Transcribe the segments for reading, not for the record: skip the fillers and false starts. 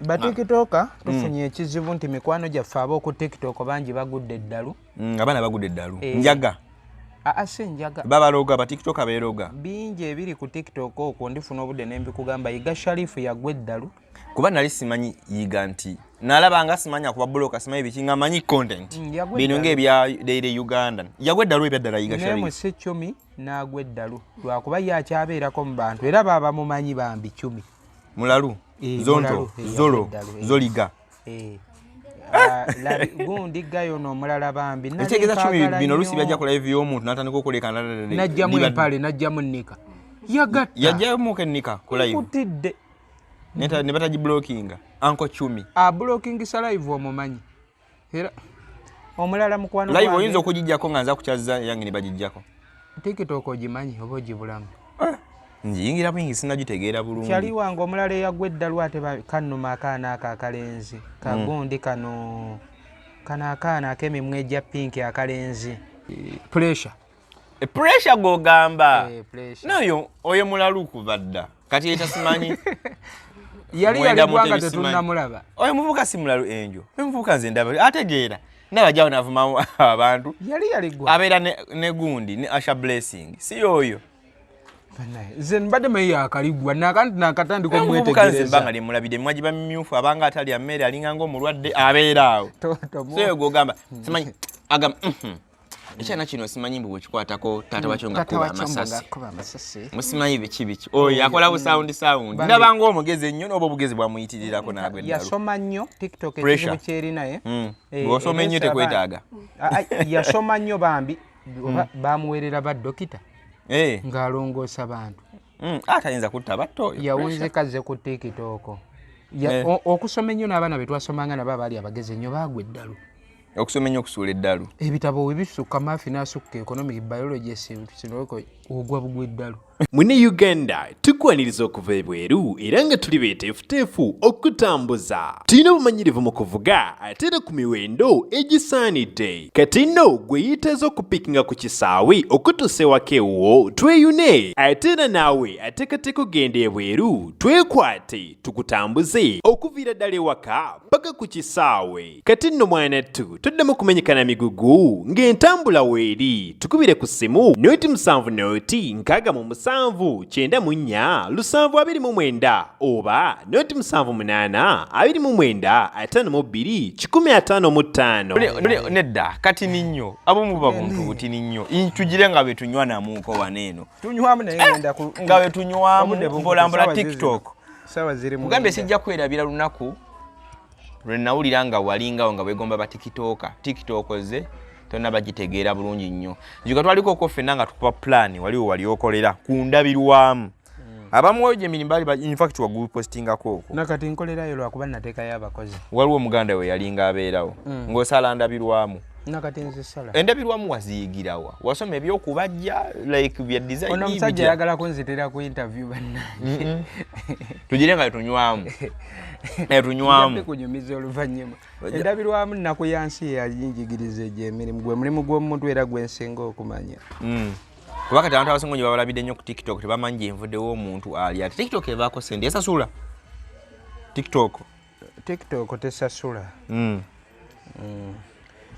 batikitoka tufunye ekizibu nti mikwano gyaffe ab'oku tiktok bangi bagudde eddalu abaana bagudde eddalu njaga si njaga babaloga batikitoka beeroga bingi ebiri ku tiktok okwo ndifuna obudde ne mbikugamba yiga sharifu yagwa eddalu kuba nali simanyi yiga nti nalabanga simanya kuba buloka simanyi bikinga manyi content bino ng'ebya Daily Uganda yagwa eddalu ebyaddala yiga sharifu mu ssekumi n'agwa eddalu lwakuba yakyabeerako mu bantu era baba mumanyi bambi 10 mulalu zonto zolo zoliga gundi gayo n'omulala bambi ekitegeeza 10 bino oluusi byajja ku live y'omuntu n'atandika okuleka najjamu empale najjamu nnika yagatta yajjamu ennika ku live kutidde ne batagiblockinga anko 10 blockingisa live omumanyi era omulala mukwano live oyinza okugijjako nga nza kukyaza yange ne bagijjako tiktok ogimanyi oba ogibulamu njiyingira bwingi sinagitegeera bulungi kyali wange omulala eyagwa eddalu ate kannuma akaana ako akalenzi kagundi kano akaana ak'emimwa egya pinki akalenzi pressure gogamba nayo oyo mulalu kuva dda kati etasimanyi yali gwanga tetunnamulaba oyo muvuka si mulalu enjo muvuka nze ndaba ategeera nabajjawo navumamu abantu yali gwa abeera ne gundi ne Asha Blessing si oyo nze mbadde meyi akaligwa nakanti nakatandika omwetegereza mbanga lyemulabidde mwagiba mimyufu abanga atali ammere alinga ng'omulwadde abeera awo so gogamba simanyi agamba ekyana kino simanyi mbu bwekikwatako taata wakyo nga kuba amasasi musimanyi biki oyo akola busawundi ndaba ng'omugezi ennyo n'oba obugezi bwamuyitirirako n'agwa eddalu yasoma nnyo tiktok ekizibu kyeri naye bw'osoma ennyo tekwetaaga yasoma nnyo bambi bamuweerera baddokita ng'alongoosa bantu atayinza kutta batto yawunzika ze ku tiktok okusoma ennyo n'abaana be twasomanga nabo abaali abagezi ennyo baagwa eddalu okusoma ennyo okusuula eddalu ebitabo webisukka maafi n'asukka economic biology sinoko ogwa bugwa eddalu Mune Uganda tukwaniriza okuva ebweru era nga tuli beeteefuteefu okutambuza. Tulina obumanyirivu mu kuvuga ate era ku miwendo egisaanidde. Kati nno gwe yeetaaza okupikinga ku kisaawe okutuusa ewaka ewuwo tweyune ate era naawe ateekateeka okugenda ebweru twekwate tukutambuze okuviira ddala ewaka paka ku kisaawe. Kati nno mwanattu toddamu kumenyekana migugu ng'entambula weeri tukubire ku ssimu noti 7 noti 6 94 729 oba noti 78 29 52 155. Nedda kati ninyo abumu babuntu buti ninyo intujire nga betunywa namuko waneeno tunywamu naye ngenda nga betunywamu mpolampola TikTok sawa ziri mu mugambe sijja kwerabira lunaku lwenawulira nga walinga nga bwegomba ba TikTok ze tonna bagitegeera bulungi nnyo njuga twaliko kofena nga tukupa plan wali okolera ku ndabirwamu abamu oje minimbali in fact wagu postinga koko nakati nkolera yo lwakuba nateeka y'abakozi waliwo omuganda we yalinga abeerawo ng'osala ndabirwamu nakati nzisala endabirwamu waziyigirawa wasoma ebyokubajja like bya design ono omusajja ayagala kunzitira ku interview bannange tugire nga tunywamu tunywamu kunyumiza oluvannyuma endabirwamu nnaku yansi yayinjigiriza egy'emirimu gwe mulimu gw'omuntu era gwensinga okumanya kuba kati abantu abasinga nnyo babalabidde nnyo ku TikTok tebamanyi gyenvuddewo omuntu ali ati TikTok evaako sente esasula TikTok tesasula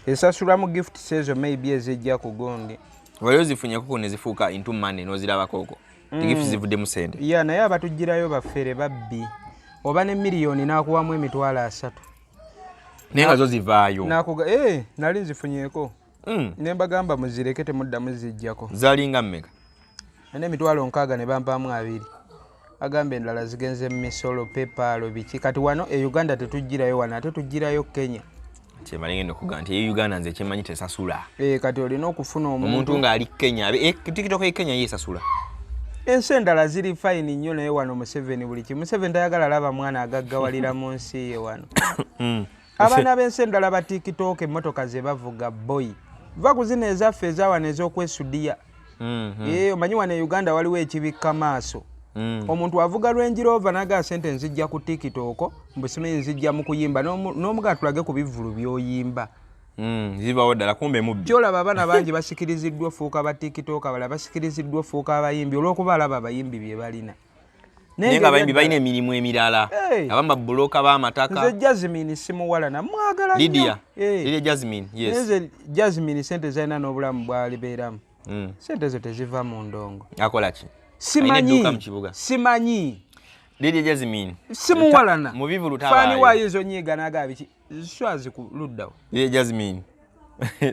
esasula mu gift sezo maybe ezijja ku gondi wali ozifunyeko ku ne zifuuka into money n'ozirabakoko gift zivudde mu sente naye abatugirayo baffere babbi oba ne miliyoni n'akuwamu emitwalo 3 naye nga zo zivaayo nali nzifunyeko ne mbagamba muzireke temuddamu zijjako zalinga mmeka n'emitwalo 6 ne bampamu 2 agambe endala zigenze mu misolo pepalo biki kati wano e Uganda tetugirayo wano ate tugirayo Kenya kyemalengendo kuga nti Uganda nze kyemanyi tesasula kati olina okufuna omuntu ng'ali Kenya TikTok ye Kenya yesasula ensi endala ziri fine nnyo naye wano Museveni buli kimu Museveni tayagala laba mwana agaggawalira mu nsi ye wano abaana b'ensi endala ba TikTok emmotoka ze bavuga boy va kuzina ezaffe ezawano ez'okwesudiya omanyi wano e Uganda waliwo ekibikka maaso omuntu avuga Range Rover naga sente nzijja ku TikTok mbusime nzijja mu kuyimba n'omuga tulage ku bivulu byoyimba zibawo ddala kumbe mubbi kyolaba abaana bangi basikiriziddwa fuuka ba TikTok abala basikiriziddwa fuuka abayimbi olw'okuba alaba abayimbi bye balina nenga abayimbi balina emirimu emirala abamba buloka b'amataka nze Jasmine simuwalana mwagala nnyo Lidia Jasmine yes nze Jasmine sente zalina n'obulamu bwalibeeramu sente zo teziva mu ndongo akola ki simanyi Lidia Jasmine simuwalana mu bivulu fani wayizo nyiga nagabiki swazi ku luddawo Lidia Jasmine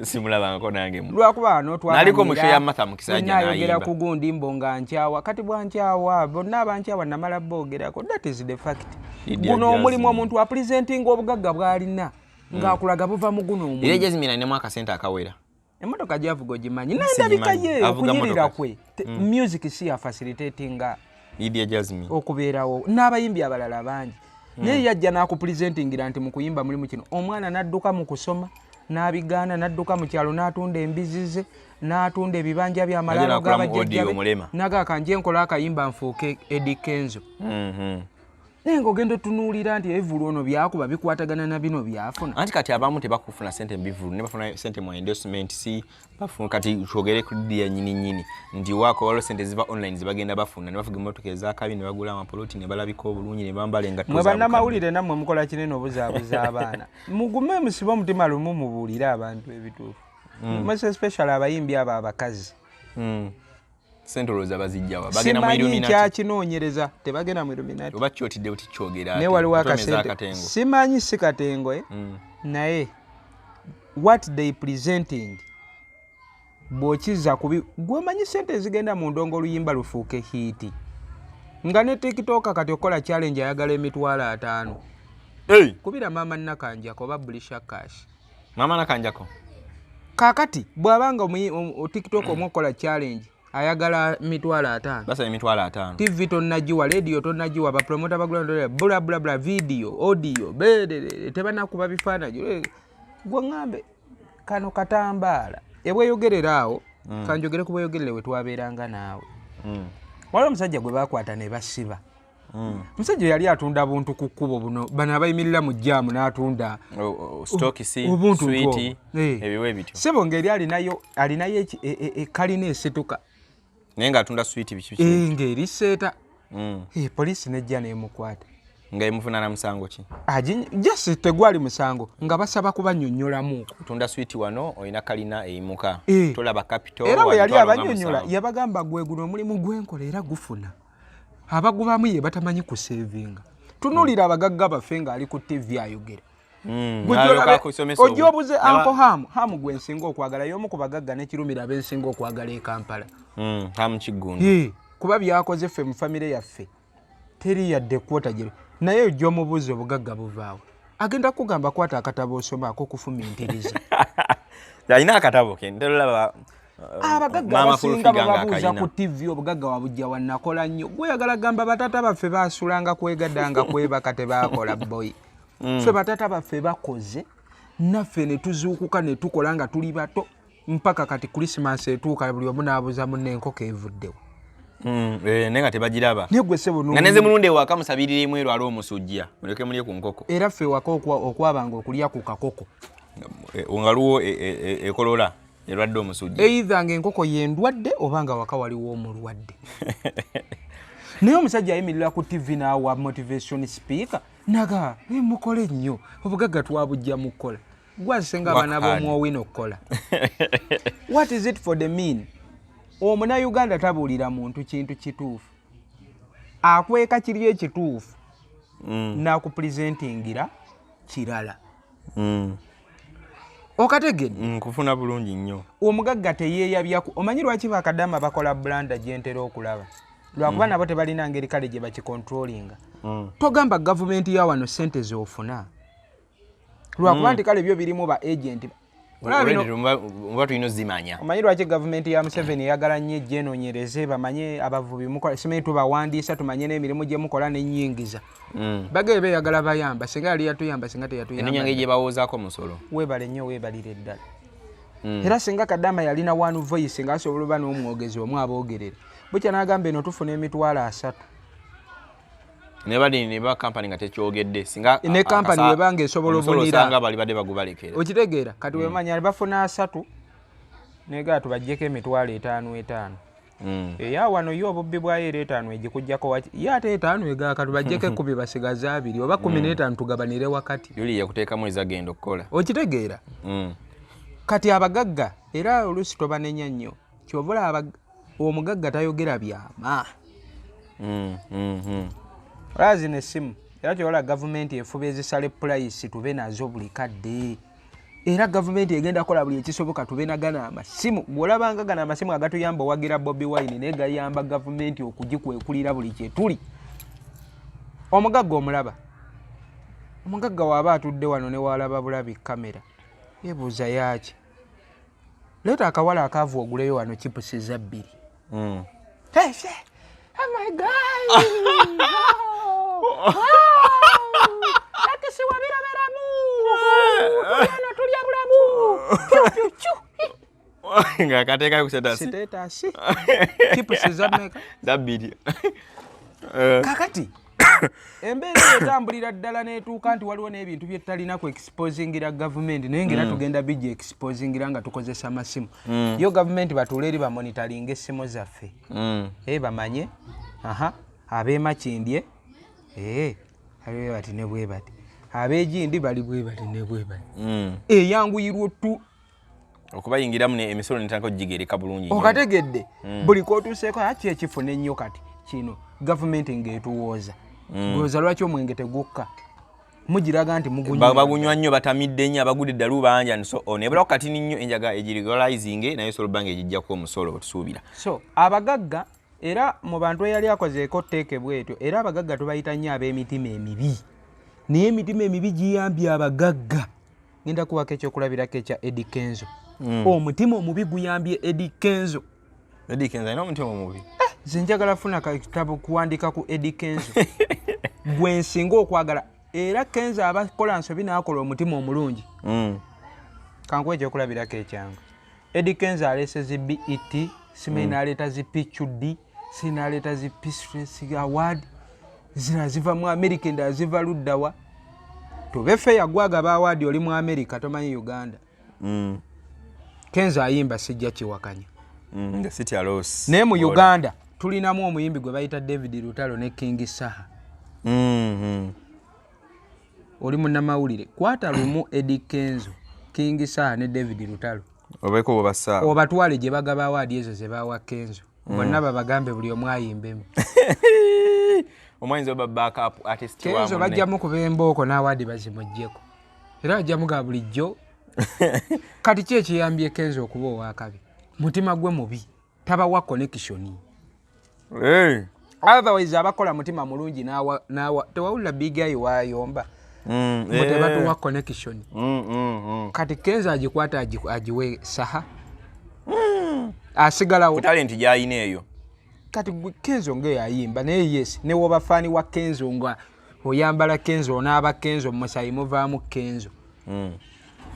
simulabangako nange lwakuba naliko musho ya matha mukisajja nayogera ku gundi mbonga nkyawa kati bwankyawa bonna abankyawa namala boogerako that is the fact guno omulimu omuntu apresentinga obugagga bwalina ng'akulaga buva mu guno omuntu Lidia Jasmine alinamu akasente akawera emmotoka gyavuga ogimanyi nendabika ye okunyirira kwe music si ya facilitatinga Lidia Jasmine okubeerawo n'abayimbi abalala bangi naye yajja n'akupresentingira nti mu kuyimba mulimu kino omwana n'adduka mu kusoma n'abigaana n'adduka mu kyalo n'atunda embizize n'atunda ebibanja by'amalaalo g'abajjajjabe n'agaaka nje nkola akayimba nfuuke Eddie Kenzo naye ng'ogenda otunuulira nti ebivulu ono byakuba bikwatagana na bino byafuna anti kati abamu tebakufuna sente mu bivulu ne bafuna sente mu endorsement si bafuna kati kyogere ku Lidia nyini nti wako waliwo sente ziva online zibagenda bafuna ne bafuga emmotoka ez'akabi ne bagula amapoloti ne balabika obulungi ne bambala engatto mwe bannamawulire nammwe mukola kinene obuzaabuza abaana mugume musibe omutima lumu mubuulire abantu ebituufu most especially abayimbi abo abakazi Centroloza bazijjawa bagenda mu Illuminati simanyi kinoonyereza tebagenda mu Illuminati oba kyotidde buti kyogera ne waliwo akasente simanyi si katengo naye what they presenting bw'okiza kubi gwemanyi sente ezigenda mu ndongo oluyimba lufuuke hiiti nga ne TikTok kati okola challenge ayagala $5,000 kubira mama Nakanjako oba Bulisha Cash mama Nakanjako kakati bw'abanga TikTok omukola challenge ayagala $5,000 basa $5,000 TV tonnagiwa radio tonnagiwa ba promoter bagula bla bla bla video audio bede tebanakuba bifaananyi gwe ngambe kano katambaala ebweyogerera awo kanjogere ku bweyogerere we twabeeranga naawe waliwo omusajja gwe bakwata ne basiba musajja yali atunda buntu ku kkubo buno bano abayimirira mu jjaamu n'atunda sweet ebiwe bityo sebo ngeri alinayo kalina esituka naye ng'atunda sweet biki ngeri seeta poliisi nejja neemukwata nga emufuna na musango ki jasi tegwali musango nga basaba kubannyonnyolamu tunda sweet wano olina kalina eyimuka tolaba capital era bwe yali abannyonnyola yabagamba gwe guno omulimu gwenkola era gufuna abagubamu ye batamanyi kusevinga tunuulira abagagga baffe ng'ali ku TV ayogera ojobuze anko hamu gwe nsinga okwagala y'omu ku bagagga n'ekirumira abensinga okwagala e Kampala hamu kiggundu kuba byakoze ffe mu famire yaffe teri yadde kwotadde naye ojjomubuuza obugagga buvaawo agenda kugamba kwata akatabo osomaako okufumintiriza alina akatabo ke ndolaba abagagga basinga bababuuza ku TV obugagga wabujja wannakola nnyo gweyagala gamba batata baffe baasulanga kwegaddanga kwebaka tebaakola boyi ffe batata baffe bakoze naffe ne tuzuukuka ne tukola nga tuli bato mpaka kati Christmas etuuka buli omu n'abuuza munne enkoko evuddewo nenga tebagiraba negwe sebo nga neze mulunde waka musabirire mwero ali omusujja muleke mulye ku nkoko era ffe waka okwabanga okulya ku kakoko ongaluwo ekolola erwadde omusujja either ng'enkoko yendwadde oba nga waka waliwo omulwadde naye omusajja ayimirira ku TV n'awa motivation speaker naga mukole nnyo obugagga twabujja mukola gwasenga abaana b'omwowino okukola what is it for the mean Omunayuganda tabuulira muntu kintu kituufu akweka kiri ekituufu n'akupresentingira kirala okategedde nkufuna bulungi nnyo omugagga teyeeyabyaku omanyi lwaki bakadama bakola blanda gyentera okulaba lwakuba nabo tebalina ngeri kale gye bakikontrolinga togamba gavumenti ya wano sente z'ofuna lwakuba nti kale byo birimu ba agenti Mba tulina zimanya omanyi lwaki gavumenti ya Museveni eyagala nnyo ejjenoonyereze bamanye abavubi mukola simanyi tubawandiisa tumanye n'emirimu gye mukola n'ennyingiza bagee beeyagala bayamba singa yali yatuyamba singa teyatuyamba ennyo ngeri gye bawoozaako musolo weebale nnyo weebalire eddala era singa Kadama yalina one voice nga asobola oba n'omwogezi omu aboogerera bukya n'agamba eno tufuna $3,000 ne bali ne ba company nga tekyogedde singa ne company webanga esobola obunira sanga bali badde bagubalekera okitegeera kati wemanya bafuna 3 nega tubajjeko $5,500 eya wano yo obubbi bwayo era 5 egikujjako waki ye ate 5 egakatu bajjeko 10 basigaza 2 oba 15 tugabanire wakati yuli yakuteekamu ezagenda okukola okitegeera kati abagagga era oluusi tobanenya nnyo kyovula omugagga tayogera byama olazina essimu era kyobola gavumenti efuba ezisale purayisi tube nazo buli kadde era gavumenti egenda kola buli ekisoboka tube nagana amasimu bw'olabanga gana amasimu agatuyamba owagira Bobi Wine naye gayamba gavumenti okugikwekulira buli kyetuli omugagga omulaba omugagga waaba atudde wano ne walaba bulabi kamera yebuuza yaki leeta akawala akaavu oguleyo wano chipusi za 2 hey, oh my god akisiwa biraberamu tulya bulamu nga kateeka kusetasi sitetasi chipusi za meka za 2 kakati embeera etambulira ddala netuuka nti waliwo n'ebintu bye tutalina ku exposingira gavumenti naye ngera tugenda bijja exposingira nga tukozesa amasimu yo gavumenti batuule eri bamonitalinga essimu zaffe bamanye abeemakindye aliwe bati ne bwe bati abeegindi bali bwe bati ne bwe bati eyanguyirwa tu okubayingiramu emisolo netandika okugigereka bulungi okategedde buli kootuuseeko aki ekifune nnyo kati kino gavumenti ng'etuwooza gwoza lwaki omwenge tegukka mugiraga nti bagunywa nnyo batamidde nnyo abagudde eddalu banja nso nebula kati nnyo enjaga egirigalizing naye solo bange ejijjako omusolo otusuubira so abagagga era mu bantu eyali akozeeko tteeke bwetyo era abagagga tubayita nnyo ab'emitima emibi naye emitima emibi giyambye abagagga ngenda kuwako ekyokulabirako ekya Eddie Kenzo omutima omubi guyambye Eddie Kenzo alina omutima omubi nze njagala funa kakitabo kuwandika ku Eddie Kenzo gwe nsinga okwagala era Kenzo abakola nsobi n'akola omutima omulungi kankuwa ekyokulabirako ekyangu Eddie Kenzo aleese zi BET simanyi n'aleeta zi PQD sinaleeta zi Peace Award zina ziva mu America endala ziva luddawa tubefe yagwagaba awadi oli mu America tomanyi Uganda Kenzo ayimba sijja kiwakanya the city alos naye mu Uganda tulinamu omuyimbi gwe bayita David Lutalo ne King Saha oli munnamawulire kwata lumu Eddie Kenzo King Saha ne David Lutalo obeko bobasa obatwale gye bagaba awadi ezo ze bawa Kenzo bonna babagambe buli omu ayimbemu omwanyinza oba backup artist wa Kenzo bajjamu kuba embooko n'awadi bazimuggyeko era bajjamu ga bulijjo kati ki ekiyambye Kenzo okuba owakabi mutima gwe mubi tabawa connection otherwise abakola mutima mulungi nawa tewawulira big eye wayomba tebatuwa connection kati Kenzo agikwata agiwe Saha asigalawo talent gyayina eyo kati Kenzo ngeyayimba naye yes ne wobafaani wa Kenzo nga oyambala Kenzo onaaba Kenzo musayi muvaamu Kenzo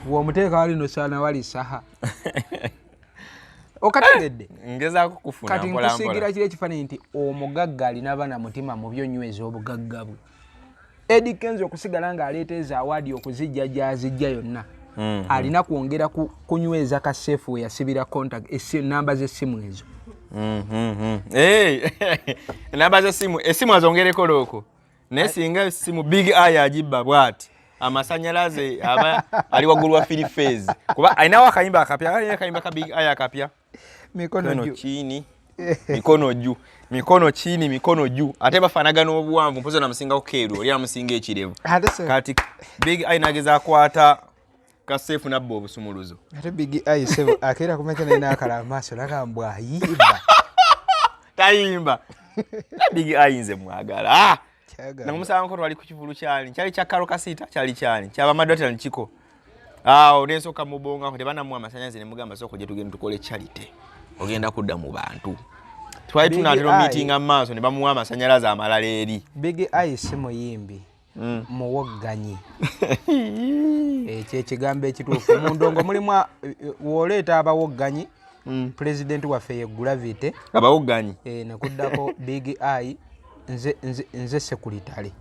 womuteeka wali no sana wali Saha okategedde ngezaako kufuna kati nkusigira kiri ekifaananyi nti omugagga alina bana mutima mu byonyweza obugagga bwe Eddie Kenzo okusigala ng'aleeteeza awaadi okuzijja gyazijja yonna alina kwongera kunyweza kaseefu we yasibira contact namba z'essimu ezo namba z'essimu essimu azongereko looko naye singa essimu big eye agibba bw'ati amasanyalaze aba ali waggulu wa free phase kuba alinawo akayimba akapya akayimba ka big eye akapya mikono chini mikono chini mikono juu ate bafanagana obuwanvu mpozo na musinga okeeru oli amusinga ekirevu kati big eye nageza akwata kasefu nabbo obusumuluzo ate big eye sebo akera kumeka nina akala amaso nakambwa yimba tayimba big eye nze mwagala na mumusanga ko twali ku kivulu kyali kya karo kasita kyali kyaba madota nchiko olensoka mubonga ko tebana mu amasanyazi ne mugamba soko je tugende tukole charity ogenda kudda mu bantu twali tunatero meeting amaso ne bamuwa amasanyalaza amalala eri big eye simo yimbi muwogganyi ekigambo ekituufu mu ndongo mulimu woleeta abawogganyi president waffe ye Gravity abawogganyi nekuddako big eye nze sekuritale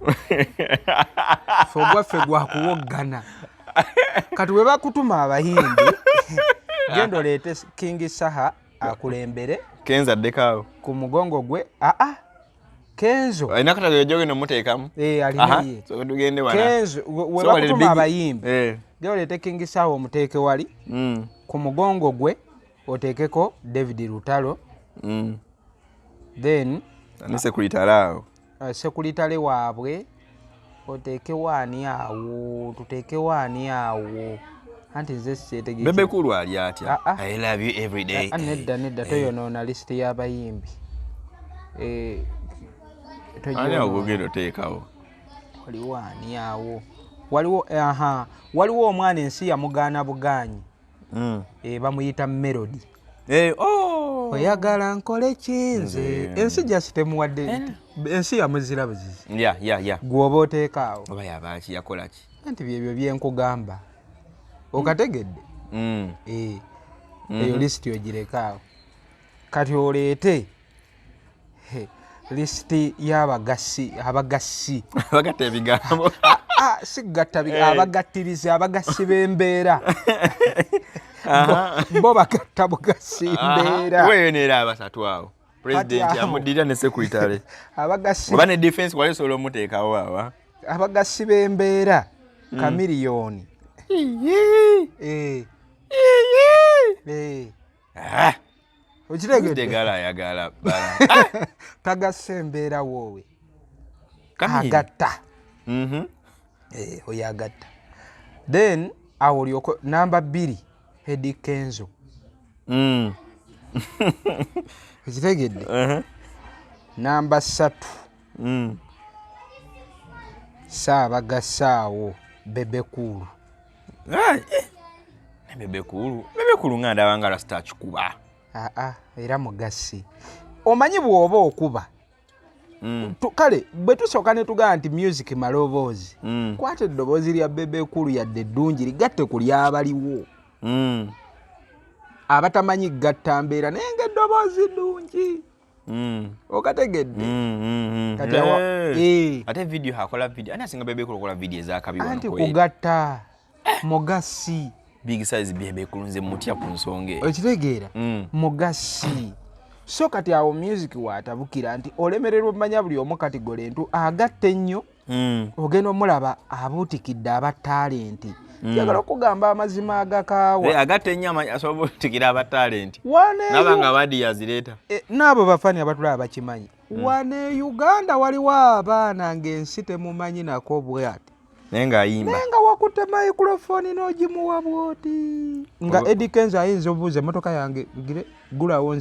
fogwaffe gwakuwoggana kati we bakutuma abayimbi genda oleete King Saha akulembere Kenzo addekaawo ku mugongo gwe Kenzo alina katagiro gyogenda omuteekamu alinaye so tugende wana Kenzo we bakutuma abayimbi gyolete King Sawa omuteeke wali ku mugongo gwe oteekeko David Lutalo then ne sekulitalaawo sekulitale waabwe oteeke waani awo tuteeke waani awo anti nze sitegeeza Bebe Kulu ali atya I love you every day nedda toyonoona lisiti y'abayimbi ogenda oteekawo waliwo ani awo waliwo omwana ensi yamugaana bugaanyi bamuyita Melody oyagala nkole kinze ensi jasitemuwadde ensi yamuzira buzizi gwoba oteekaawo oba yabaaki yakolaki anti byebyo byenkugamba okategedde eyo lisiti ogirekaawo kati oleete lisiti y'abagassi bagatta ebigambo si gatta abagattirizi abagassi b'embeera bo bagatta bugassi mbeera weyo neera abasatu awo pulezidenti amuddirira ne sekuritale abagassi oba ne defense wali osobola omuteekawo awa abagassi b'embeera kamiliyoni okitegedde ayagala tagasse embeera woowe agatta oyo agatta then awo olyoko namba 2 Eddie Kenzo okitegedde namba 3 Saabagasaawo Bebe Kulu Bebe Kulu nga ndaba nga lasita akikuba era mugassi omanyi bw'oba okuba kale bwe tusooka ne tugamba nti music maloboozi kwata eddoboozi lya Bebe Kulu yadde eddungi ligatte ku lyabaliwo abatamanyi gatta mbeera naye ng'eddoboozi ddungi okategedde ate video akola video ani asinga Bebe Kulu okola video ezakabi wano anti kugatta mugassi big size Bebe Kulu nze mutya ku nsonga okitegeera mugassi so kati awo music waatabukira nti olemererwa omanya buli omu kategole ntu agatta ennyo ogenda omulaba abuutikidde aba talenti njagala okugamba amazima agakaawa agatta ennyo asobola obuutikira aba talenti naba nga badi yazireeta n'abo bafani abatulaba bakimanyi wane Uganda waliwo abaana ng'ensi temumanyi nako bwati naye ng'ayimba naye nga wakutte microphone n'ogimuwa bwoti nga Eddie Kenzo ayinza obuuza emmotoka yange gulawo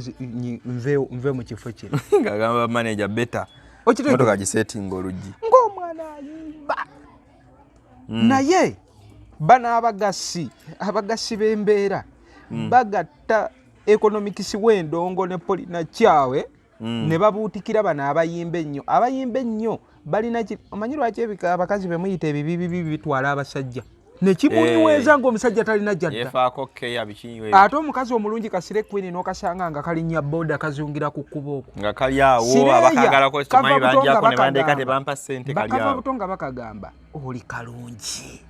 nve mu kifo kino ng'agamba manager beta emmotoka gisetinga oluggi ng'omwana ayimba naye bano abagassi b'embeera bagatta economics w'endongo ne polina kyawe ne babuutikira bano abayimba ennyo balina omanyi lwaki abakazi bemuyita ebibibi bitwala abasajja nekimunyiweeza ng'omusajja talina jadda ate omukazi omulungi kasire queen n'okasanga nga kalinnya boda kazungira ku kkubo okwo nga kali awo abakagalako kimanyi banjako ne bandeeka tebampa ssente kali bakava awo buto nga bakagamba oli kalungi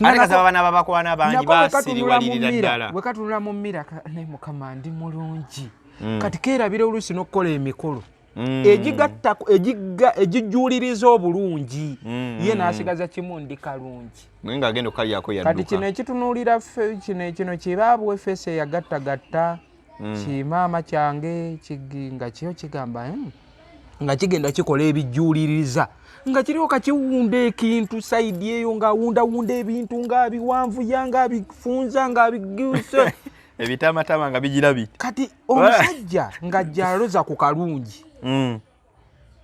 ate kasaba bana babakwana bangi basiriwalirira ddala bwe katunula mu mmira ne mukama ndi mulungi kati keerabira oluusi n'okukola emikolo egijuuliriza obulungi ye n'asigaza kimu ndi kalungi naye ng'agenda okalyako yadduka kati kino ekitunuulira kino kibaabwe fesi eyagattagatta kimaama kyange nga kiyo kigamba nga kigenda kikola ebijuuliriza nga kiriwo kakiwunda ekintu sayidi eyo ng'awundawunda ebintu ng'abiwanvuya ng'abifunza ng'abiguusa ebitamatama nga bigira biti kati omusajja ng'ajjaloza ku kalungi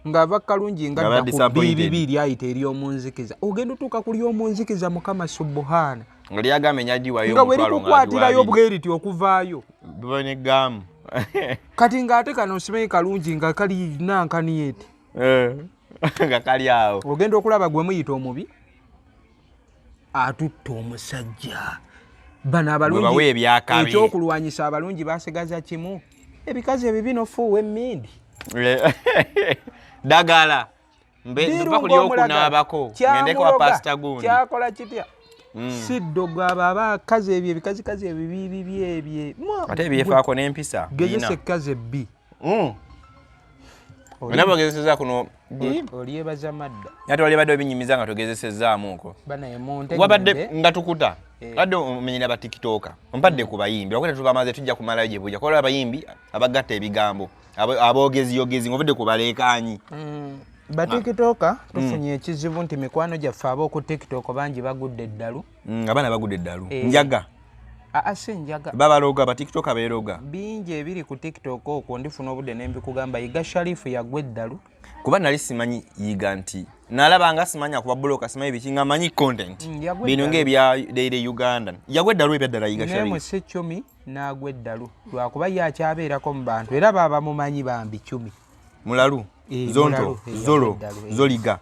ng'ava kalungi nga bibiri ayita ery'omunzikiza ogenda otuuka ku ly'omunzikiza mukama subuhaana nga lyagamba enyagiwayo nga bwe likukwatirayo bweriti okuvaayo bonegamu kati ng'ate kano osimanyi kalungi nga kalina nkaniyeti nga kali awo ogenda okulaba gwe muyita omubi atutta omusajja bano abalungi ekyokulwanyisa abalungi basigaza kimu ebikazi ebibino fuuwa emmindi dagala mba kuli okunaabako ngende kwa pasita gundi kyakola kitya siddogo abakazi ebyo ebikazi ebibi ebye ate ebyefaako n'empisa gezesa ekkazi ebbi nabo gezeseza kuno olyebaza madda ate walibadde obinyimiza nga togezesezaamuko banayemonte wabadde nga tukuta badde omenyera ba tiktoka ompadde ku bayimbi wakwete tubamaze tujja kumalayo gye bujja kola abayimbi abagatta ebigambo aboogeziyogezi ng'ovudde ku baleekaanyi ba tiktoka tufunye ekizibu nti mikwano gyaffe ab'oku tiktok bangi bagudde eddalu abaana bagudde eddalu njaga si njaga babaloga ba tiktoka beeroga bingi ebiri ku tiktok okwo ndifuna obudde nembikugamba yiga sharifu yagwa eddalu kuba nali simanyi yiga nti nalabanga simanya kuba buloka simanyi biki nga manyi content bino ng'ebya Daily Uganda yagwa eddalu ebyaddala yiga sharifu mu secumi n'agwa eddalu lwakuba yakyabeerako mu bantu era baba mumanyi bambi 10 mulalu zonto zolo zoliga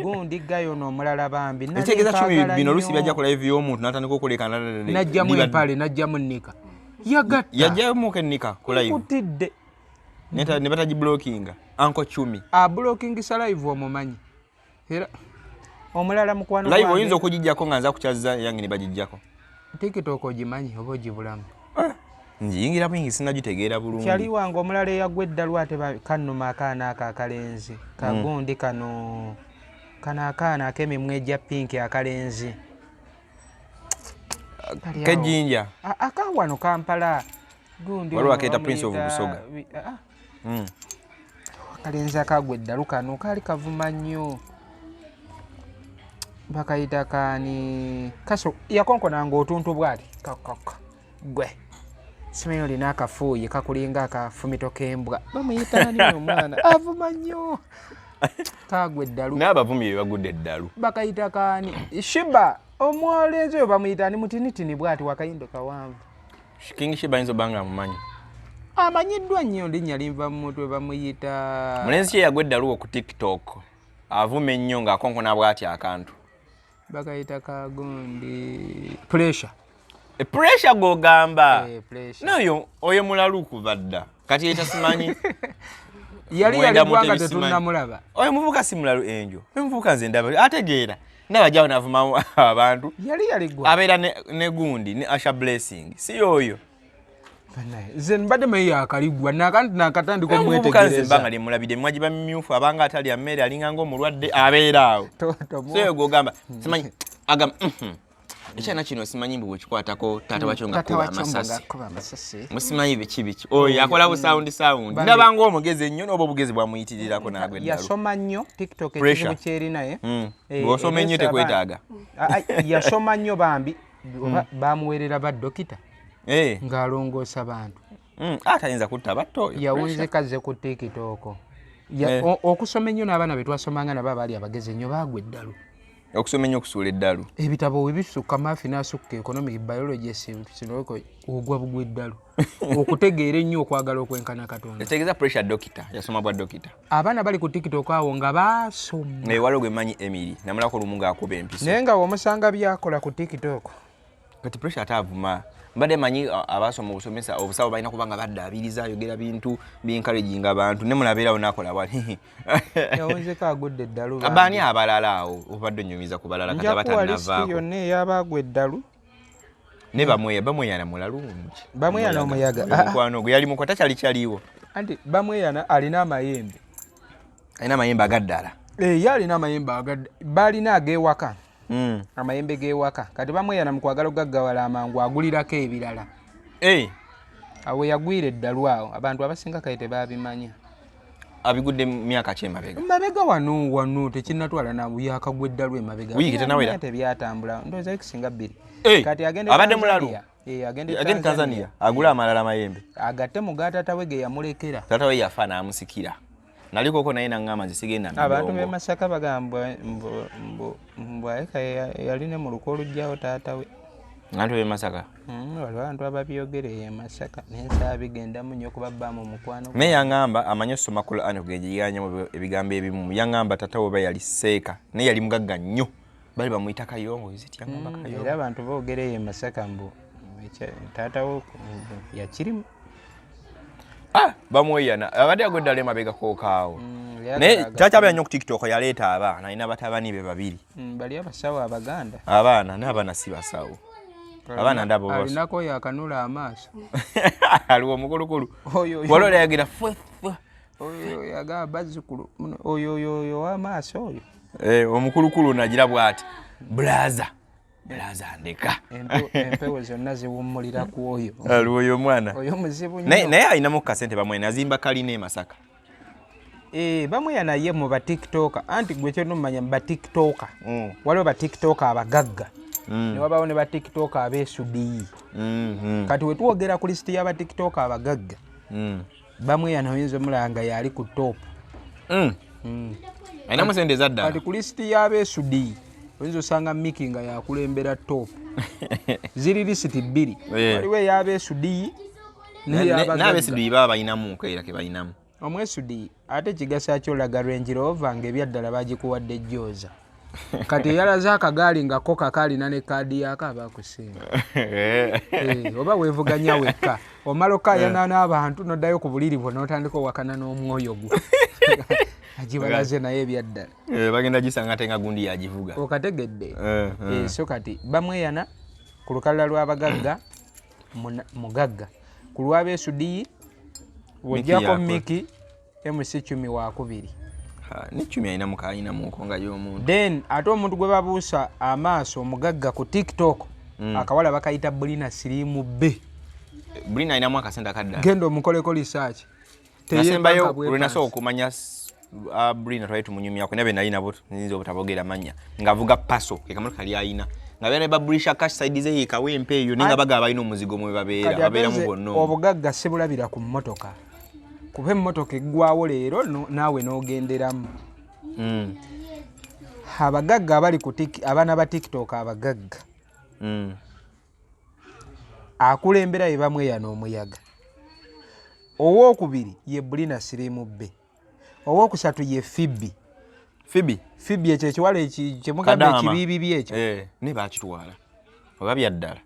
gundi gayo n'omulala bambi ekitegeeza 10 bino oluusi byajja ku live y'omuntu n'atandika okuleka najjamu empale najjamu nnika yagatta yajjamu ennika ku live kutidde ne batagiblockinga anko 10 blocking live omumanyi era omulala mukwano live oyinza okugijjako nga nza kukyaza yange ne bagijjako tiktok ogimanyi oba ogibulamu njiyingira bwingi sinagitegeera bulungi kyali wange omulala eyagwa eddalu ate kannuma akaana ako akalenzi kagundi kano akaana ak'emimwa egya pinki akalenzi kejjinja akawano Kampala gundi waliwo akeeta Prince of Busoga akalenzi akagwa eddalu kano kaali kavuma nnyo bakayita kaani kaso yakonkonanga otuntu bwati gwe simanyi olina akafuuyi kakulinga akafumito k'embwa bamuyita ani omwana avuma nnyo kagwa eddalu n'abavumi be bagudde eddalu bakayita kaani shiba omwolenzi oyo bamuyita ani mutinitini bwati wakayindo kawanvu King Shiba ayinza obanga amumanyi amanyiddwa nnyo linnya linva mu mutwe bamuyita mulenzi kye yagwa eddalu ku tiktok avuma ennyo ng'akonkona bwati akantu bakayita kagundi pressure pressure gogamba pressure nayo oyo mulalu kubadda kati yita simanyi yali gwanga tetunnamulaba oyo muvuka si mulalu enjo muvuka nze ndaba ategeera nabajjawo navuma abantu yali gwa abeera ne gundi ne Asha Blessing si oyo nze mbadde mayi akaligwa nakatandika omwetegereza mbanga lyemulabidde mwajiba mimyufu abanga atali ammere alinga ng'omulwadde abeera awo so oyo gogamba simanyi agamba ekyana kino simanyi mbu bwekikwatako taata wakyo nga kuba amasasi musimanyi biki oyo akola busawundi ndabanga omugezi ennyo n'oba obugezi bwamuyitirirako n'agwa eddalu yasoma nnyo tiktok ekizibu kyeri naye bw'osoma ennyo tekwetaaga yasoma nnyo bambi bamuweerera baddokita ng'alongoosa bantu ate ayinza kutta bato oyo yawunzikaze ku tiktok okusoma ennyo n'abaana be twasomanga nabo abaali abagezi ennyo baagwa eddalu okusoma ennyo okusuula eddalu ebitabo webisukka maafi n'asukka economic biology sinoko ogwa bugwa eddalu okutegeera ennyo okwagala okwenkana Katonda etegeeza pressure dokita yasoma bwa dokita abaana bali ku tiktok awo nga baasoma waliwo gwe manyi Emily namulako olumu ng'akuba empiso naye nga womusanga byakola ku tiktok kati pressure ataavuma mbadde manyi abasoma obusomesa obusawo balina kuba nga baddaabiriza ayogera bintu binkalejinga abantu ne mulabeerawo n'akola bwati yawunzeko agudde eddalu abaani abalala awo obadde onyumiza ku balala kati abatannavaako yonna ey'abaagwa eddalu ne bamweyana mulalungi bamweyana omuyaga mukwano gwe yali mukwata kyaliwo anti bamweyana alina amayembe agaddala ye alina amayembe balina ag'ewaka amayembe g'ewaka kati bamweyana mu kwagala okugaggawala amangu agulirako ebirala awo yagwira eddalu awo abantu abasinga kale tebaabimanya abigudde myaka ki emabega wano tekinnatwala nawe yakagwa eddalu emabega wiiki tenawera tebyatambula ndowooza ekisinga 2 kati abadde mulalu agende Tanzania agula amalala mayembe agatte mu gatatawe ge yamulekera tatawe yafa n'amusikira nalikoko naye naŋŋamba nzisigenda abantu b'e Masaka bagamba mbwayeka yali ne mu luko olugjawo taata we abantu b'e Masaka waliwo abantu ababyogereye e Masaka n'ensaba bigendamu nnyo kuba bbaamu omukwano naye yaŋŋamba amanyi osoma Qur'an okugenjiganyamu ebigambo ebimu yaŋŋamba taata we yali seeka naye yali mugagga nnyo bali bamuyita Kayongo yaŋŋamba Kayongo era abantu boogereye e Masaka mbu taata we yakirimu bamweyana abadde agwa eddala emabega kookaawo naye takyabera nnyo ku TikTok yaleeta abaana alina batabani be babiri bali abasawo Abaganda abaana n'abaana si basawo abaana ndabo alinako yakanula amaaso aliwo omukulukulu walola yagira oyo yaga bazzukulu oyo w'amaaso oyo omukulukulu nagira bw'ati blaza ndeka empewo zonna ziwummulira ku oyo aliwo oyo omwana oyo muzibu nnyo naye alinamu kasente bamwe nazimba kalina e Masaka bamwe naye mu ba TikToker anti gwe kyonomanya mu ba TikToker waliwo ba TikToker abagagga ne wabawo ne ba TikToker abeesudiyi kati we tuwogera ku lisiti y'aba TikToker abagagga bamwe yanoyinza omulanga yali ku top alinamu sente zaddala kati ku lisiti y'abeesudiyi oyinza osanga Miki nga yakulembera top ziri lisiti bbiri waliwo ey'abeesudiyi n'abeesudiyi baba balinamu keera ke balinamu omwesudiyi ate kigasa kyolaga Range Rover ng'ebyaddala bagikuwadde ejjooza kati yalaze akagaali nga ko kakaalina ne kaadi yaako abaakusinga oba weevuganya wekka omala okaayana n'abantu n'oddayo ku buliri bwo n'otandika owakana n'omwoyo gwo agibalaze naye ebyaddala bagenda gisanga ate nga gundi yagivuga okategedde so kati bamweyana ku lukalala lw'abagagga mugagga ku lw'abeesudiyi wojjako Miki MC10 wakubiri n'ecumi alinamuko nga y'omuntu then ate omuntu gwe babuusa amaaso omugagga ku TikTok akawala bakayita Bulina Sirimu B Bulina alinamu akasente akaddala genda omukoleko research nasembayo olinasobola okumanya Bulina twali tumunyumyako nabe nali nabo nzinza obutabogera manya ng'avuga paso kekamotoka kali alina nga bene babulisha cash side ze yikawe empe eyo nenga baga balina omuzigo mwe babeeramu bonna obugagga sibulabira ku mmotoka kuba emmotoka eggwawo leero naawe n'ogenderamu abagagga abali ku abaana ba TikTok abagagga akulembera ye bamweyana omuyaga owookubiri ye Bulina Sirimu B owookusatu ye Fibi ekyo ekiwala kyemugamba ekibiibi byekyo ne baakitwala oba byaddala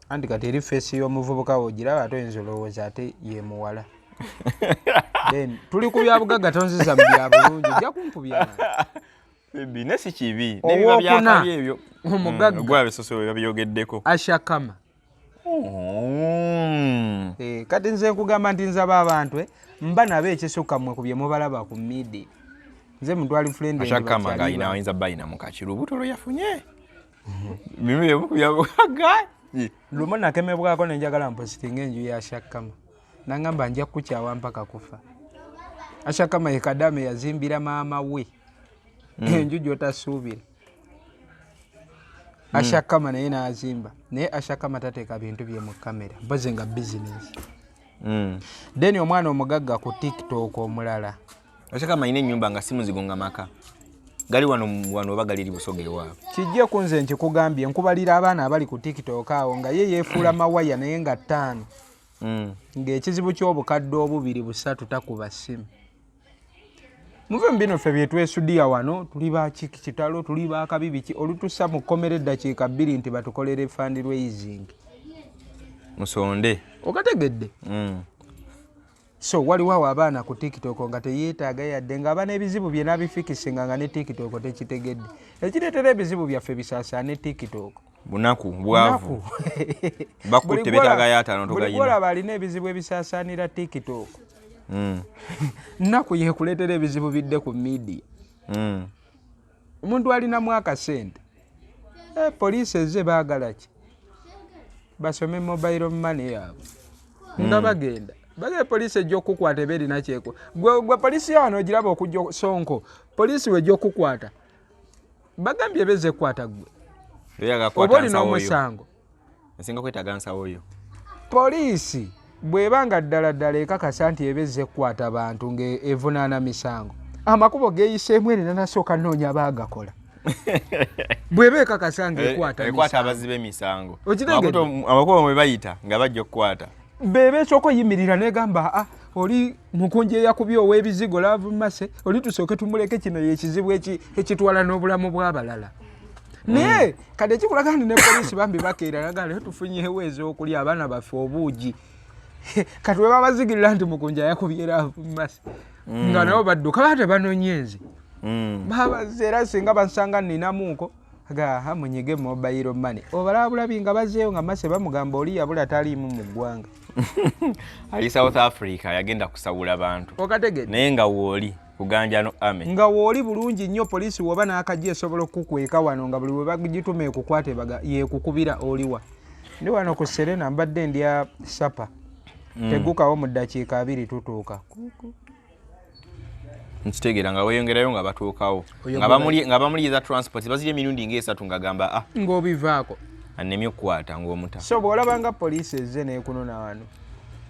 anti kati eri feesi y'omuvubuka wogiraba ate oyinza olowooza ate ye muwala then tuli ku byabugagga tonziza mu byabulungi ojja kunkubyana ne si kibi nebiba byakabi ebyo omugagga gwabisoso babyogeddeko ashakama kati nze nkugamba nti nzaba abantu mba nabo ekisukka mmwe ku bye mubalaba ku media nze mutwali friend ashakama nga ayina ayinza bayina mu kakiru butolo yafunye mimi byabugagga lumo nakemebwako nenjagala mpositinga enju ya Ashakama nangamba nja kukyawa mpaka kufa Ashakama ye Kadame yazimbira maama we enju gyotasuubira Ashakama naye n'azimba naye Ashakama tateeka bintu bye mu kamera mpoze nga business then omwana omugagga ku TikTok omulala Ashakama ayina ennyumba nga si muzigo nga maka gali wano oba galiri busoga ewaabwe kijje kunze nkikugambye nkubalira abaana abali ku TikTok awo nga ye yeefuula mawaya naye nga 5 ng'ekizibu ky'obukadde obubiri busatu takuba ssimu muve mu bino ffe byetwesudiya wano tuli bakitalo tuli bakabibiki olutussa mu kkomera eddakiika 2 nti batukolere fund raising musonde okategedde so waliwo awo abaana ku TikTok nga teyeetaaga yadde ng'aba n'ebizibu bye n'abifikisinga nga ne TikTok tekitegedde ekireetera ebizibu byaffe bisaasaane TikTok bunaku bwavu bakutte betaaga y'ataano togayina buli gwolaba alina ebizibu ebisaasaanira TikTok nnaku yeekuleetera ebizibu bidde ku media omuntu alinamu akasente poliisi ezze baagala ki basome mobile money yaabwe nga bagenda bage poliisi ejja okukwata eba erina kyeko gwe poliisi yawano ogiraba okujja Sonko poliisi wejja okukwata bagambye ebeze ekwata gwe oba olina omusango esinga kwetaaga nsawo oyo poliisi bw'eba nga ddala ekakasa nti ebeze ekwata bantu ng'evunaana misango amakubo geeyiseemu eri nanasooka nnoonya baagakola bw'eba ekakasa ng'ekwata abaziba emisango okitegedde amakubo mwe bayita nga bajja okukwata bebe ekyoka yimirira negamba oli Mukunja yakubye ow'ebizigo laavu mase oli tusooke tumuleke kino yekizibu ekitwala n'obulamu bw'abalala naye kati ekikulaga nti ne poliisi bambi bakeera nagala tufunyeewo ez'okulya abaana baffe obuugi kati we babazigirira nti Mukunja yakubye laavu mase nga nabo badduka bate banonyeze babaze era singa bansanga ninamuko aga munyige mobile money obalabulabi nga bazeeyo nga mase bamugamba oli yabula taliimu mu ggwanga ali South Africa yagenda kusawula abantu okategedde naye nga wooli kuganjano ame nga wooli bulungi nnyo polisi woba n'akajja esobola okukweka wano nga buli we bagituma ekukwate yekukubira oliwa ndi wano ku Serena mbadde ndya sapa tegukawo mu ddakiika 2 tutuuka nkitegera nga weyongerayo nga batuukawo nga bamuliiza transport bazirya emirundi ng'esatu nga gamba ng'obivaako annemye okukwata ng'omuta so bw'olabanga poliisi ezze neekunona wano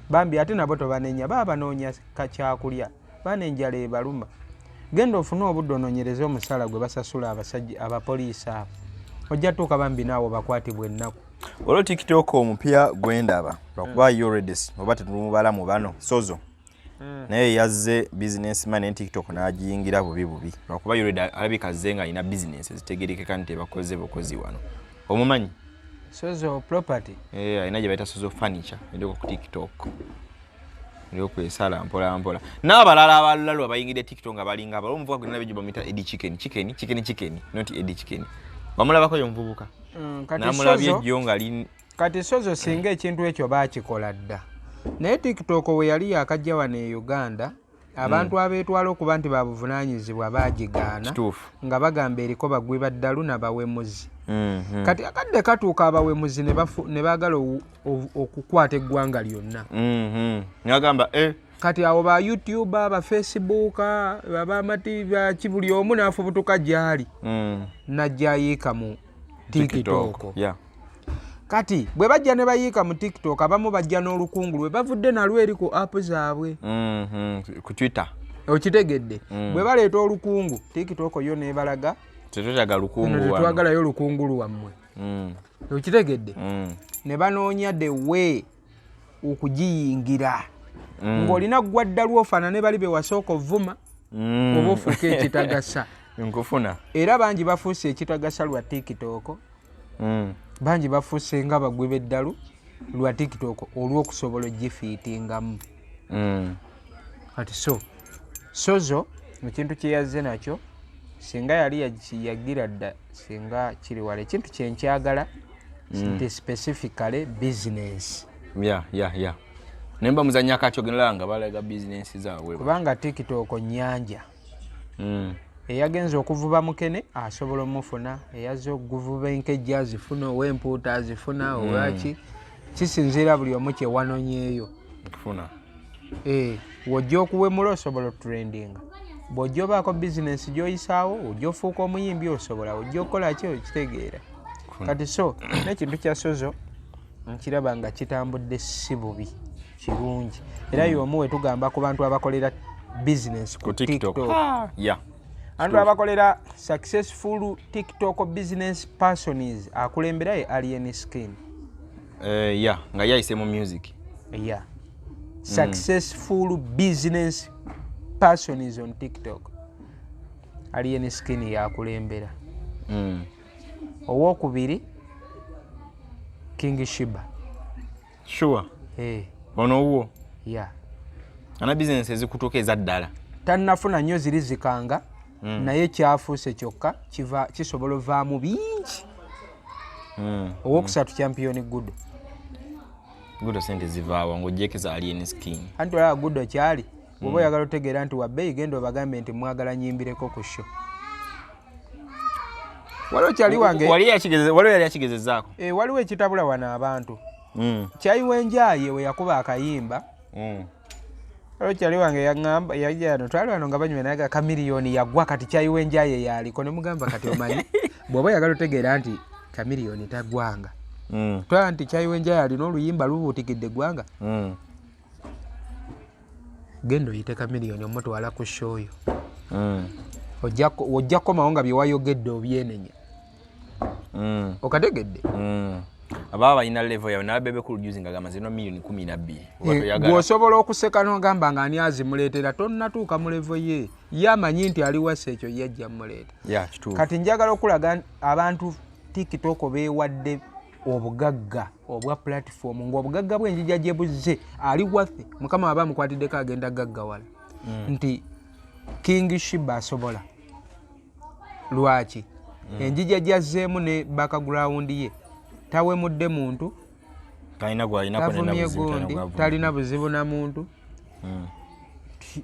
bambi ate nabo tobanenya baabanoonya kyakulya banenjala ebaluma genda ofune obudde onoonyereze omusala gwe basasula abasajja abapoliisi abo ojja tuuka bambi naawo bakwatibwa ennaku olwo TikTok omupya gwendaba lwakuba yoredes oba tetumubala mu bano sozo naye yazze businessman ne TikTok n'agiyingira bubi lwakuba yored alabika azze nga alina business ezitegerekeka nti tebakoze bukozi wano omumanyi sozo property alina gye bayita sozo furniture eriko ku TikTok kwesala mpola n'abalala abalala abayingidde TikTok nga balinga abalo omuvuka gwe nabyo bamuyita Eddie chicken not Eddie chicken bamulabako yo muvubuka namulabye ejjo nga kati sozo singa ekintu ekyo baakikola dda naye TikTok we yali yakajja wano e Uganda abantu abeetwala okuba nti babuvunaanyizibwa baagigaana nga bagamba eriko bagwi baddalu n'abawemuzi kati akadde katuuka abawemuzi ne baagala okukwata eggwanga lyonna nagamba kati awo ba YouTube ba Facebook ba kibuli omu n'afubutuka gyali najja ayiika mu TikTok kati bwe bajja ne bayiika mu TikTok abamu bajja n'olukungu lwe bavudde nalwo eri ku app zaabwe ku Twitter okitegedde bwe baleeta olukungu TikTok yo nebalaga tetwagalayo lukungu lwammwe okitegedde ne banoonya the way okugiyingira ng'olina gwa ddalu ofaanane bali be wasooka ovuma oba ofuuka ekitagasa nkufuna era bangi bafuuse ekitagasa lwa TikTok bangi bafuuse nga bagwi b'eddalu lwa TikTok olw'okusobola ogifiitingamu kati sozo ekintu kye yazze nakyo singa yali yagira dda singa kiri wala ekintu kyenkyagala nti specifically business nemba muzanya akatyo genera nga balaga business zaabwe kubanga TikTok nnyanja eyagenza okuvuba mukene asobola omufuna eyazze okuvuba enkejja azifuna ow'empuuta azifuna owaki kisinziira buli omu kye wanonyeeyo wojja okuwemula osobola otrendinga bw'ojja obaako bizinesi gy'oyisaawo ojja ofuuka omuyimbi osobola ojja okukola ki okitegeera kati n'ekintu kya sozo nkiraba nga kitambudde si bubi kirungi era y'omu we tugamba ku bantu abakolera bizinesi ku TikTok abantu abakolera successful TikTok business persons akulembera ye Alien Skin nga yayise mu music successful business persons on TikTok Alien Skin yakulembera owokubiri King Shiba ono uwo ana business ezikutuuka ez'addala tannafuna nnyo ziri zikanga naye kyafuuse kyokka kisobola ovaamu bingi owokusatu champion gudo sente zivaawa ng'ojjekeza Alien Skin anti olaba gudo kyali oba oyagala otegeera nti wabbeeyi genda obagambe nti mwagala nyimbireko ku sho waliwo kyali wange waliwo yali akigezezaako waliwo ekitabula wano abantu kyayiwenjaye we yakuba akayimba waliwo kyali wange yaŋŋamba yajjano twali wano nga banywa naye kamiliyoni yagwa kati kyayiwenjaye yaliko ne mugamba kati omanyi bw'oba oyagala otegeera nti kamiliyoni tagwanga twala nti kyayiwenjaye alina oluyimba lubuutikidde eggwanga genda oyite kamiliyoni omutwala ku shooyo ojja kukomawo nga bye wayogedde obyenenya okategedde ababa balina level yawe nabebe ku reducing nga gamaze no million 12 bw'osobola okuseka n'ogamba nga ani azimuleetera tonnatuuka mu level ye yamanyi nti ali wasa ekyo yajja muleeta kati njagala okulaga abantu TikTok beewadde obugagga obwa platform ng'obugagga bw'enjija gye buzze ali waffe mukama aba amukwatiddeko agenda gaggawala nti King Shiba asobola lwaki enjija jazzeemu ne background ye tawemudde muntu tavumye gundi talina buzibu na muntu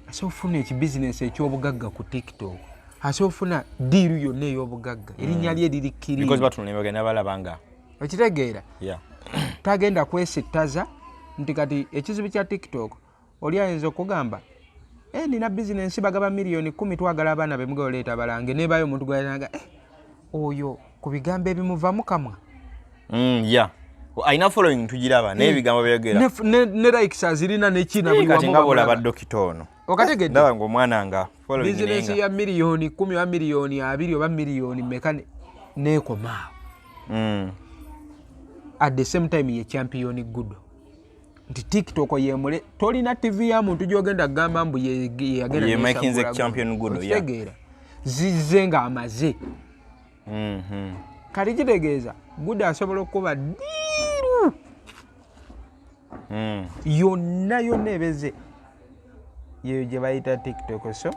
asobola ofuna ekibizinesi eky'obugagga ku TikTok asobola ofuna diiru yonna ey'obugagga erinnya lye lirikkirira okitegeera tagenda kwesittaza nti kati ekizibu kya TikTok oli ayinza okugamba nina bizinensi bagaba miliyoni 10 twagala abaana bemuge oleeta balange nebayo omuntu gwalanga oyo ku bigambo ebimuvamu kamwa ayina following tugiraba naye ebigambo byogera ne likes azirina nekina buli kati nga bolaba dokita ono okategedde ndaba ng'omwana nga following bizinensi ya miliyoni 10 oba miliyoni 2 oba miliyoni meka neekomaawo at the same time ye champion gudo nti TikTok yemule tolina TV ya muntu gyogenda kugamba mbu yagenda ye making the champion gudo tegeera zizze nga amaze kati kitegeeza gudo asobola okuba diiru yonna ebeze yeyo gye bayita TikTok so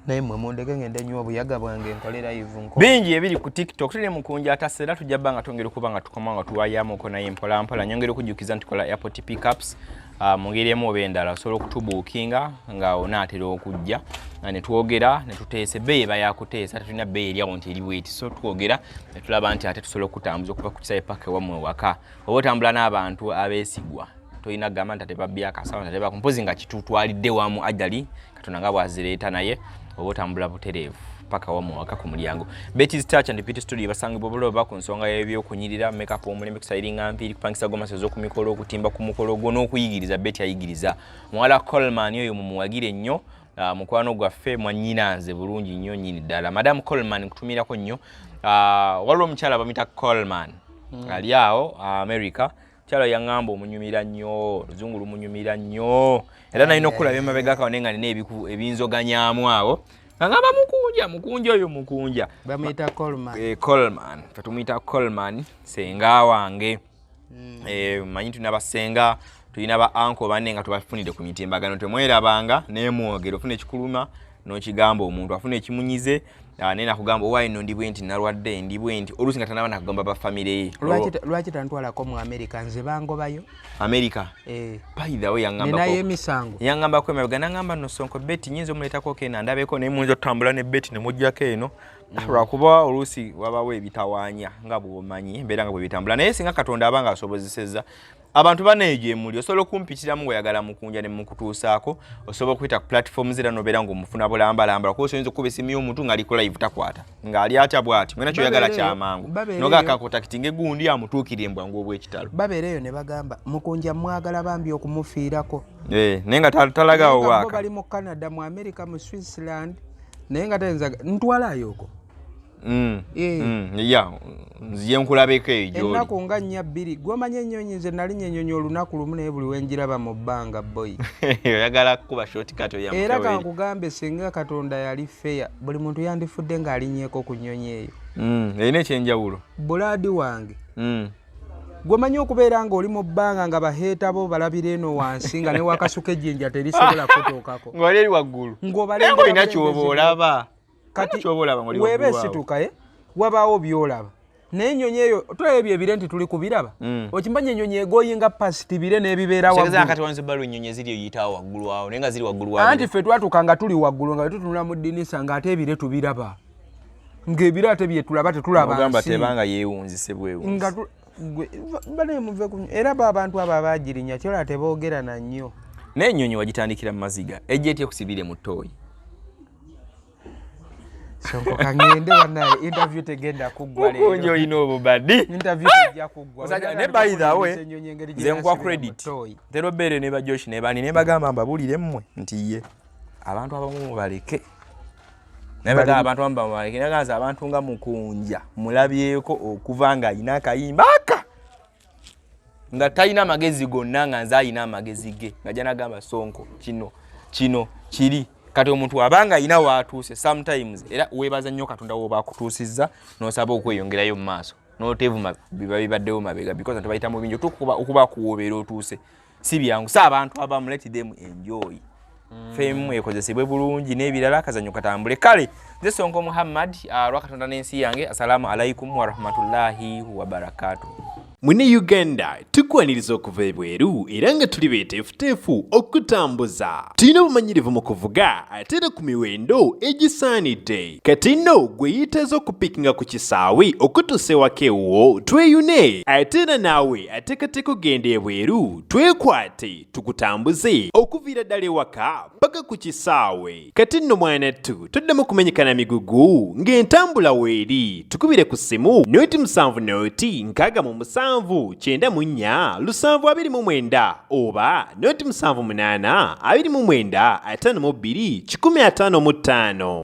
naye mwe mundeke ngende nnyo obuyaga bwange nkolera live bingi ebiri ku TikTok tuli Mukunja atasera tujja banga twongera okuba nga tukoma nga tuwayamu naye mpola mpola nyongera okujjukiza ntukola airport pickups mu ngeri emu oba endala osobola okutubuukinga nga onaatera okujja ne twogera ne tuteese bbeeyi bayakuteesa tetulina bbeeyi eryawo nti eri bweti so twogera ne tulaba nti ate tusobola okutambuza okuva ku kisawe paka ewammwe waka oba otambula n'abantu abeesigwa tolina kugamba nti ate babbya akasawo nti ate bakumpozi nga kitutwalidde wamu ajali katonda nga bwazireeta naye oba otambula butereevu paka wamu waka ku mulyango Betty's Touch and Beauty Studio basangibwa buloba ku nsonga y'ebyokunyirira makeup omulembe kusayiringa mpiri kupangisa gomasa ez'okumikolo okutimba ku mukolo gwo n'okuyigiriza Betty ayigiriza muwala Coleman oyo mumuwagire nnyo mukwano gwaffe mwannyinanze bulungi nnyo nnyini ddala Madam Coleman kutumirako nnyo waliwo omukyala bamuyita Coleman ali awo America kyalo yangamba omunyumira nnyo oluzungu lumunyumira nnyo era nalina okulaba emabega kawo naye nga nina ebinzoganyaamu awo ngamba mukunja oyo mukunja bamuyita Coleman tumuyita Coleman senga wange manyi tulina basenga tulina ba anko banne nga tubafunire ku mitimbagano temwerabanga nemwogero ofuna ekikuluma n'okigamba omuntu afuna ekimunyize naye nakugamba owaye no ndi bwenti nalwadde ndi bwenti oluusi nga tanaba nakugamba ba family lwaki tantwalako mu America nze bangobayo America by the way naye emisango yangamba ko emabega nangamba no Sonko Betty nyinzo muletako kena ndabeko ne munzo tutambula ne Betty ne mujjako eno lwakuba oluusi wabawe ebitawaanya nga bwomanyi embeera nga bwe bitambula naye singa Katonda abanga asobozeseza abantu baneje muli osobola okumpitiramu ngoyagala Mukunja ne mukutuusaako osobola okuyita ku platforms era nobeera ng'omufuna bulambalambala kuba osoyinza okuba esimu y'omuntu ng'aliko live takwata ng'ali atya bw'ati mwena kyoyagala kyamangu nogaaka kontakitinga gundi amutuukire embwangu obw'ekitalo babeereyo ne bagamba Mukunja mwagala bambi okumufiirako naye nga talagawo waaka bali mu Canada mu America mu Switzerland naye nga tayenza ntwalayo okwo nziye nkulabeko ejo ennaku nga 2 gwomanya ennyonyi nze nali nyenyonyi olunaku lumu naye buli wenjiraba mu bbanga boy oyagala kuba shortcut ya era kankugambe singa Katonda yali fair buli muntu yandifudde ng'alinnyeko ku nnyonyi eyo erina ekyenjawulo bulaadi wange gwomanya okubeera nga oli mu bbanga nga baheeta bo balabira eno wansi nga ne wakasuka ejjinja terisobola kutuukako ng'oli eri waggulu ng'olina kyoba olaba kati weeba esituka wabaawo byolaba naye ennyonyi eyo tulaba ebyo ebire nti tuli kubiraba okimanya ennyonyi egoyinga pasiti bire n'ebibeera anti ffe twatuka nga tuli waggulu nga tutunula mu ddinisa ng'ate ebire tubiraba ng'ebire ate bye tulaba tetulaba era abantu abo abagirinya kyola teboogera na nnyo naye ennyonyi wagitandikira mu maziga ejja etya okusibire mu ttooyi Sonko kangende banaye interview tegenda kuggwa lero Mukunja oyina obubadi interview tejja kuggwa ne by the way nze nkwa credit tero bere ne ba Josh ne bani ne bagamba mbabulire mmwe nti ye abantu abamu baleke ne bagamba abantu amba baleke naganza abantu nga Mukunja mulabyeko okuva nga ayina akayimba aka nga tayina magezi gonna nga nze ayina amagezi ge nga jana gamba Sonko kino kiri kati omuntu abanga ina watuuse sometimes era webaza nnyo Katonda woba akutuusizza n'osaba okweyongerayo mu maaso n'otevuma bibaddewo mabega because ntibayita mu bingi okuba kuwobeera otuuse si byangu si abantu abamu let them enjoy femu ekozesebwe bulungi n'ebirala akazanyo katambule kale nze Sonko Muhammad lwakatonda n'ensi yange assalamu alaikum wa rahmatullahi wa barakatuh. Mune Uganda tukwaniriza okuva ebweru era nga tuli beeteefuteefu okutambuza. Tulina obumanyirivu mu kuvuga ate era ku miwendo egisaanidde. Kati nno gwe yeetaaza okupikinga ku kisaawe okutuusa ewaka ewuwo tweyune ate era naawe ateekateeka ogenda ebweru twekwate tukutambuze okuviira ddala ewaka paka ku kisaawe. Kati nno mwanattu toddamu kumenyekana migugu ng'entambula weeri tukubire ku ssimu noti 7 noti 6 94 729 oba noti 78 29 52 155.